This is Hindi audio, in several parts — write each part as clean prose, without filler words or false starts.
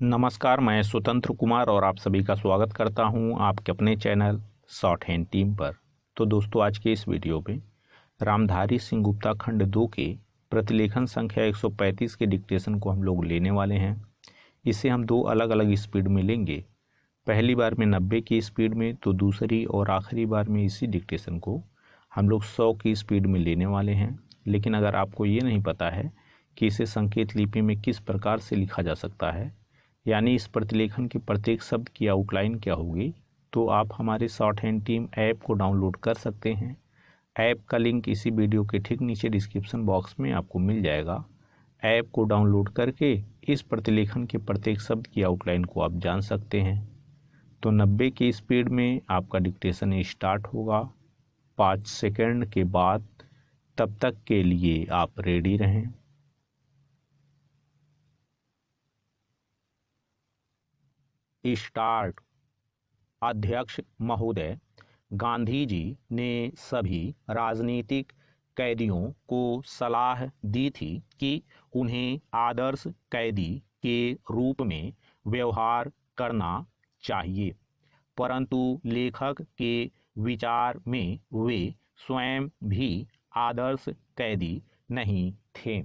नमस्कार, मैं स्वतंत्र कुमार और आप सभी का स्वागत करता हूं आपके अपने चैनल शॉर्ट हैंड टीम पर। तो दोस्तों, आज के इस वीडियो में रामधारी सिंह गुप्ता खंड 2 के प्रतिलेखन संख्या 135 के डिक्टेशन को हम लोग लेने वाले हैं। इसे हम दो अलग अलग स्पीड में लेंगे, पहली बार में 90 की स्पीड में, तो दूसरी और आखिरी बार में इसी डिक्टेशन को हम लोग 100 की स्पीड में लेने वाले हैं। लेकिन अगर आपको ये नहीं पता है कि इसे संकेत लिपि में किस प्रकार से लिखा जा सकता है, यानी इस प्रतिलेखन के प्रत्येक शब्द की आउटलाइन क्या होगी, तो आप हमारे शॉर्ट हैंड टीम ऐप को डाउनलोड कर सकते हैं। ऐप का लिंक इसी वीडियो के ठीक नीचे डिस्क्रिप्शन बॉक्स में आपको मिल जाएगा। ऐप को डाउनलोड करके इस प्रतिलेखन के प्रत्येक शब्द की आउटलाइन को आप जान सकते हैं। तो 90 की स्पीड में आपका डिक्टेशन स्टार्ट होगा 5 सेकंड के बाद। तब तक के लिए आप रेडी रहें। स्टार्ट। अध्यक्ष महोदय, गांधी जी ने सभी राजनीतिक कैदियों को सलाह दी थी कि उन्हें आदर्श कैदी के रूप में व्यवहार करना चाहिए, परंतु लेखक के विचार में वे स्वयं भी आदर्श कैदी नहीं थे।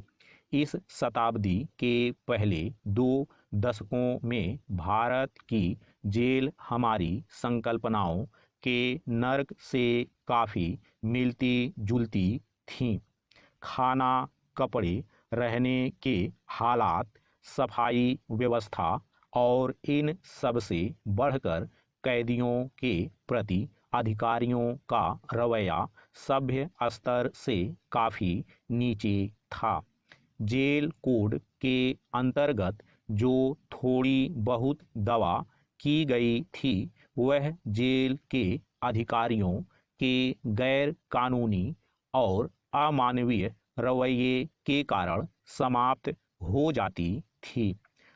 इस शताब्दी के पहले 2 दशकों में भारत की जेल हमारी संकल्पनाओं के नर्क से काफ़ी मिलती जुलती थीं। खाना, कपड़े, रहने के हालात, सफाई व्यवस्था और इन सब से बढ़कर कैदियों के प्रति अधिकारियों का रवैया सभ्य स्तर से काफ़ी नीचे था। जेल कोड के अंतर्गत जो थोड़ी बहुत दवा की गई थी, वह जेल के अधिकारियों के गैर कानूनी और अमानवीय रवैये के कारण समाप्त हो जाती थी।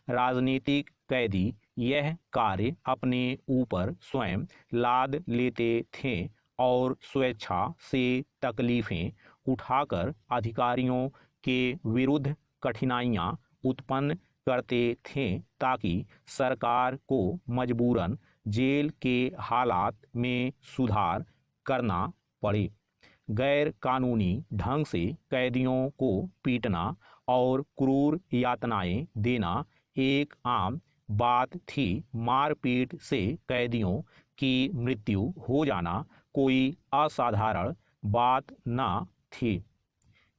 राजनीतिक कैदी यह कार्य अपने ऊपर स्वयं लाद लेते थे और स्वेच्छा से तकलीफें उठाकर अधिकारियों के विरुद्ध कठिनाइयां उत्पन्न करते थे, ताकि सरकार को मजबूरन जेल के हालात में सुधार करना पड़े। गैर कानूनी ढंग से कैदियों को पीटना और क्रूर यातनाएं देना एक आम बात थी। मारपीट से कैदियों की मृत्यु हो जाना कोई असाधारण बात न थी।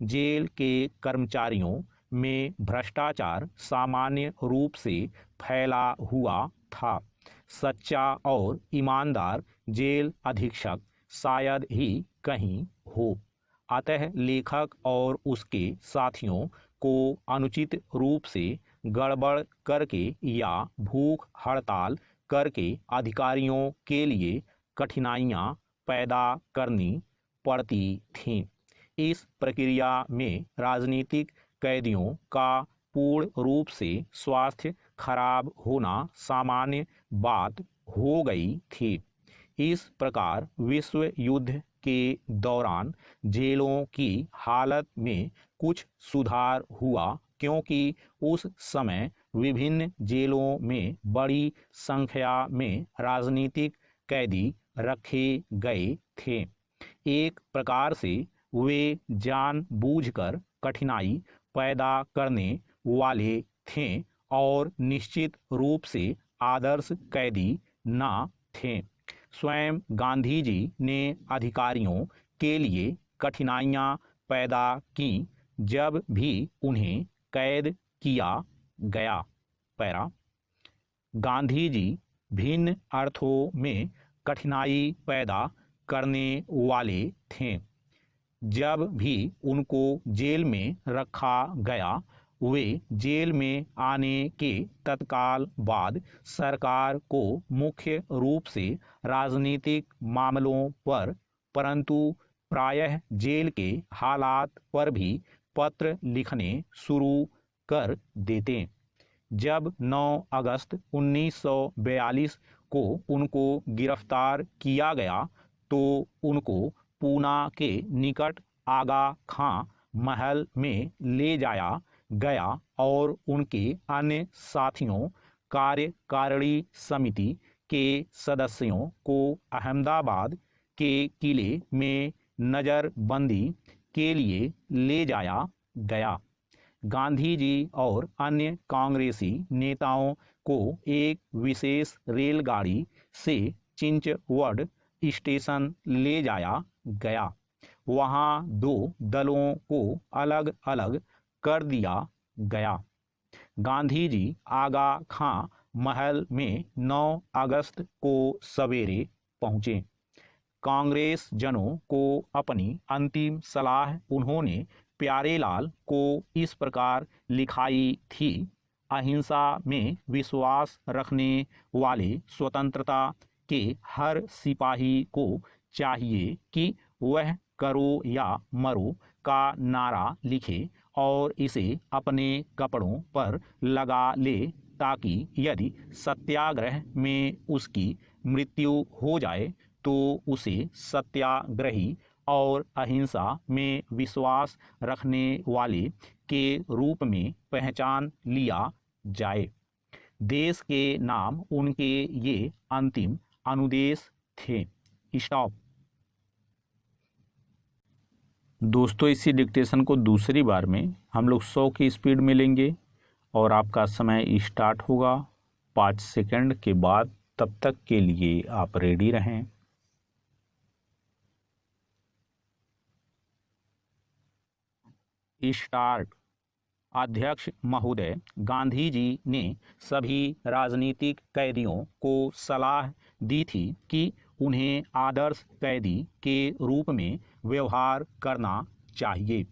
जेल के कर्मचारियों में भ्रष्टाचार सामान्य रूप से फैला हुआ था। सच्चा और ईमानदार जेल अधीक्षक शायद ही कहीं हो। अतः लेखक और उसके साथियों को अनुचित रूप से गड़बड़ करके या भूख हड़ताल करके अधिकारियों के लिए कठिनाइयां पैदा करनी पड़ती थीं। इस प्रक्रिया में राजनीतिक कैदियों का पूर्ण रूप से स्वास्थ्य खराब होना सामान्य बात हो गई थी। इस प्रकार विश्व युद्ध के दौरान जेलों की हालत में कुछ सुधार हुआ, क्योंकि उस समय विभिन्न जेलों में बड़ी संख्या में राजनीतिक कैदी रखे गए थे। एक प्रकार से वे जानबूझकर कठिनाई पैदा करने वाले थे और निश्चित रूप से आदर्श कैदी न थे। स्वयं गांधी जी ने अधिकारियों के लिए कठिनाइयां पैदा की जब भी उन्हें कैद किया गया। पैरा। गांधी जी भिन्न अर्थों में कठिनाई पैदा करने वाले थे। जब भी उनको जेल में रखा गया, वे जेल में आने के तत्काल बाद सरकार को मुख्य रूप से राजनीतिक मामलों पर, परंतु प्रायः जेल के हालात पर भी पत्र लिखने शुरू कर देते। जब 9 अगस्त 1942 को उनको गिरफ्तार किया गया, तो उनको पूना के निकट आगा खां महल में ले जाया गया और उनके अन्य साथियों कार्यकारिणी समिति के सदस्यों को अहमदाबाद के किले में नज़रबंदी के लिए ले जाया गया। गांधी जी और अन्य कांग्रेसी नेताओं को एक विशेष रेलगाड़ी से चिंचवड स्टेशन ले जाया गया। वहां दो दलों को अलग अलग कर दिया गया। गांधी जी आगा खां महल में 9 अगस्त को सवेरे पहुंचे। कांग्रेस जनों को अपनी अंतिम सलाह उन्होंने प्यारेलाल को इस प्रकार लिखाई थी। अहिंसा में विश्वास रखने वाले स्वतंत्रता के हर सिपाही को चाहिए कि वह करो या मरो का नारा लिखे और इसे अपने कपड़ों पर लगा ले, ताकि यदि सत्याग्रह में उसकी मृत्यु हो जाए तो उसे सत्याग्रही और अहिंसा में विश्वास रखने वाले के रूप में पहचान लिया जाए। देश के नाम उनके ये अंतिम अनुदेश थे। स्टॉप। दोस्तों, इसी डिक्टेशन को दूसरी बार में हम लोग 100 की स्पीड में लेंगे और आपका समय स्टार्ट होगा 5 सेकंड के बाद। तब तक के लिए आप रेडी रहें। स्टार्ट। अध्यक्ष महोदय, गांधी जी ने सभी राजनीतिक कैदियों को सलाह दी थी कि उन्हें आदर्श कैदी के रूप में व्यवहार करना चाहिए,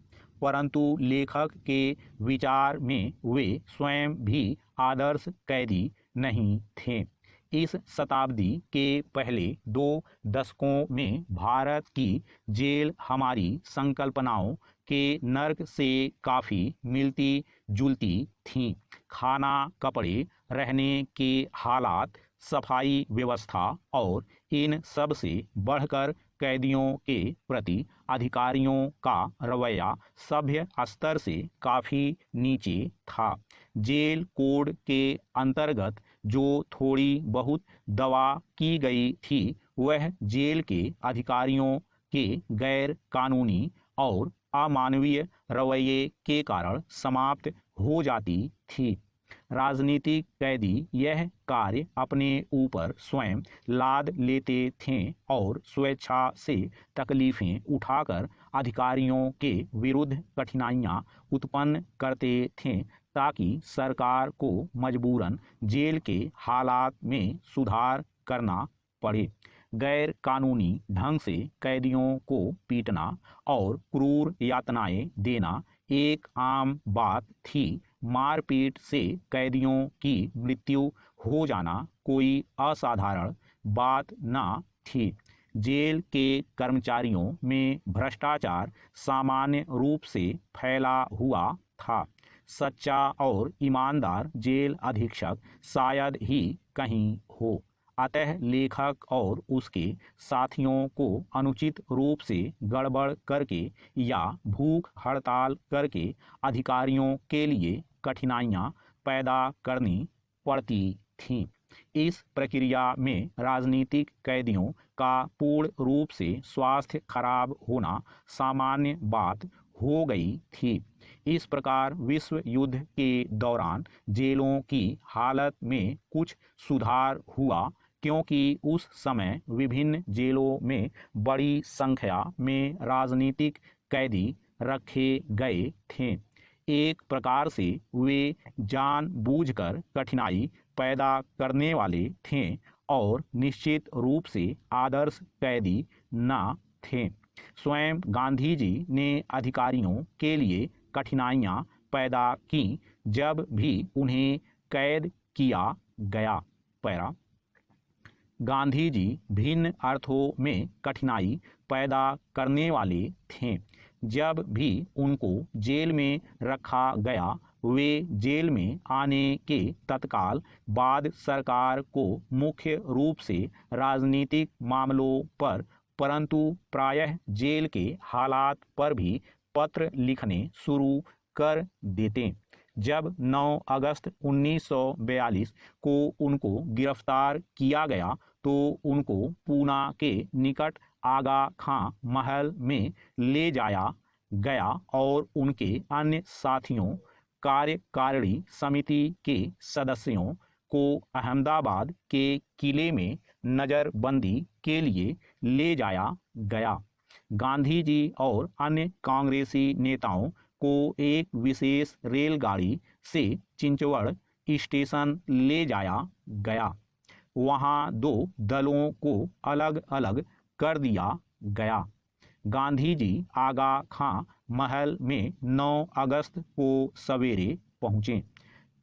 परंतु लेखक के विचार में वे स्वयं भी आदर्श कैदी नहीं थे। इस शताब्दी के पहले 2 दशकों में भारत की जेल हमारी संकल्पनाओं के नर्क से काफ़ी मिलती जुलती थीं। खाना, कपड़े, रहने के हालात, सफाई व्यवस्था और इन सब से बढ़कर कैदियों के प्रति अधिकारियों का रवैया सभ्य स्तर से काफ़ी नीचे था। जेल कोड के अंतर्गत जो थोड़ी बहुत दवा की गई थी वह जेल के अधिकारियों के गैर कानूनी और अमानवीय रवैये के कारण समाप्त हो जाती थी। राजनीतिक कैदी यह कार्य अपने ऊपर स्वयं लाद लेते थे और स्वेच्छा से तकलीफें उठाकर अधिकारियों के विरुद्ध कठिनाइयां उत्पन्न करते थे, ताकि सरकार को मजबूरन जेल के हालात में सुधार करना पड़े। गैर कानूनी ढंग से कैदियों को पीटना और क्रूर यातनाएं देना एक आम बात थी। मारपीट से कैदियों की मृत्यु हो जाना कोई असाधारण बात न थी। जेल के कर्मचारियों में भ्रष्टाचार सामान्य रूप से फैला हुआ था। सच्चा और ईमानदार जेल अधीक्षक शायद ही कहीं हो। अतः लेखक और उसके साथियों को अनुचित रूप से गड़बड़ करके या भूख हड़ताल करके अधिकारियों के लिए कठिनाइयां पैदा करनी पड़ती थीं। इस प्रक्रिया में राजनीतिक कैदियों का पूर्ण रूप से स्वास्थ्य खराब होना सामान्य बात हो गई थी। इस प्रकार विश्व युद्ध के दौरान जेलों की हालत में कुछ सुधार हुआ, क्योंकि उस समय विभिन्न जेलों में बड़ी संख्या में राजनीतिक कैदी रखे गए थे। एक प्रकार से वे जानबूझकर कठिनाई पैदा करने वाले थे और निश्चित रूप से आदर्श कैदी न थे। स्वयं गांधी जी ने अधिकारियों के लिए कठिनाइयां पैदा की जब भी उन्हें कैद किया गया। पैरा। गांधी जी भिन्न अर्थों में कठिनाई पैदा करने वाले थे। जब भी उनको जेल में रखा गया, वे जेल में आने के तत्काल बाद सरकार को मुख्य रूप से राजनीतिक मामलों पर, परंतु प्रायः जेल के हालात पर भी पत्र लिखने शुरू कर देते। जब 9 अगस्त 1942 को उनको गिरफ्तार किया गया तो उनको पूना के निकट आगा खां महल में ले जाया गया और उनके अन्य साथियों, कार्यकारिणी समिति के सदस्यों को अहमदाबाद के किले में नज़रबंदी के लिए ले जाया गया। गांधी जी और अन्य कांग्रेसी नेताओं को एक विशेष रेलगाड़ी से चिंचवड़ स्टेशन ले जाया गया। वहां 2 दलों को अलग अलग कर दिया गया। गांधी जी आगा खां महल में 9 अगस्त को सवेरे पहुंचे।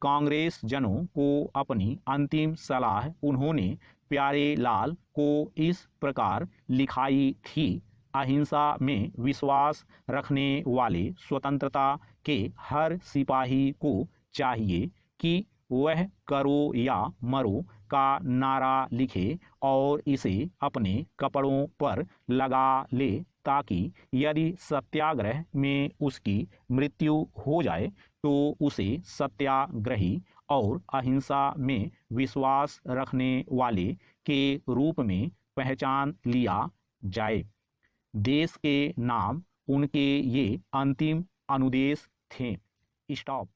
कांग्रेस जनों को अपनी अंतिम सलाह उन्होंने प्यारे लाल को इस प्रकार लिखाई थी। अहिंसा में विश्वास रखने वाले स्वतंत्रता के हर सिपाही को चाहिए कि वह करो या मरो का नारा लिखे और इसे अपने कपड़ों पर लगा ले, ताकि यदि सत्याग्रह में उसकी मृत्यु हो जाए तो उसे सत्याग्रही और अहिंसा में विश्वास रखने वाले के रूप में पहचान लिया जाए। देश के नाम उनके ये अंतिम अनुदेश थे। स्टॉप।